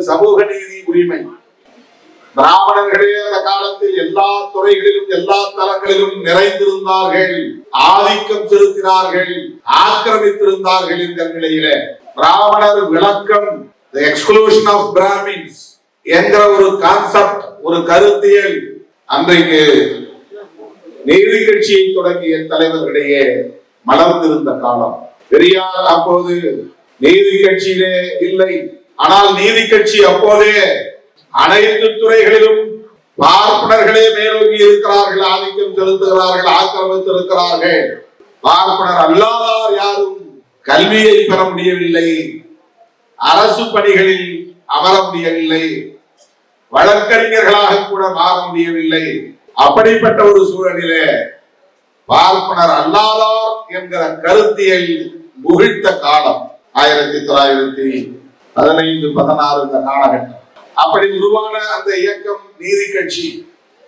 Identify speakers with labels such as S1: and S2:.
S1: சமூக நீதி, உரிமை. பிராமணர்களே அந்த காலத்தில் எல்லா துறைகளிலும் எல்லா தளங்களிலும் நிறைந்திருந்தார்கள், ஆதிக்கம் செலுத்தினார்கள், ஆக்கிரமித்திருந்தார்கள். இந்த நிலையில பிராமணர் விளக்கம், the exclusion of Brahmins என்கிற ஒரு கான்செப்ட், ஒரு கருத்தியல் அன்றைக்கு நீதி கட்சியை தொடங்கிய தலைவர்களிடையே மலர்ந்திருந்த காலம். பெரியார் அப்போது நீதி கட்சியிலே இல்லை. ஆனால் நீதி கட்சி அப்போதே அனைத்து துறைகளிலும் பார்ப்பனர்களே மேலோங்கி இருக்கிறார்கள், ஆதிக்கம் செலுத்துகிறார்கள், ஆக்கிரமித்திருக்கிறார்கள். பார்ப்பனர் அல்லாதார் யாரும் கல்வியை பெற முடியவில்லை, அரசு பணிகளில் அமர முடியவில்லை, வழக்கறிஞர்களாக கூட மாற முடியவில்லை. அப்படிப்பட்ட ஒரு சூழலிலே பார்ப்பனர் அல்லாதார் என்கிற கருத்தியல் முகிழ்த்த காலம் 1915-16 இந்த காலகட்டம். அப்படி உருவான அந்த இயக்கம் நீதி கட்சி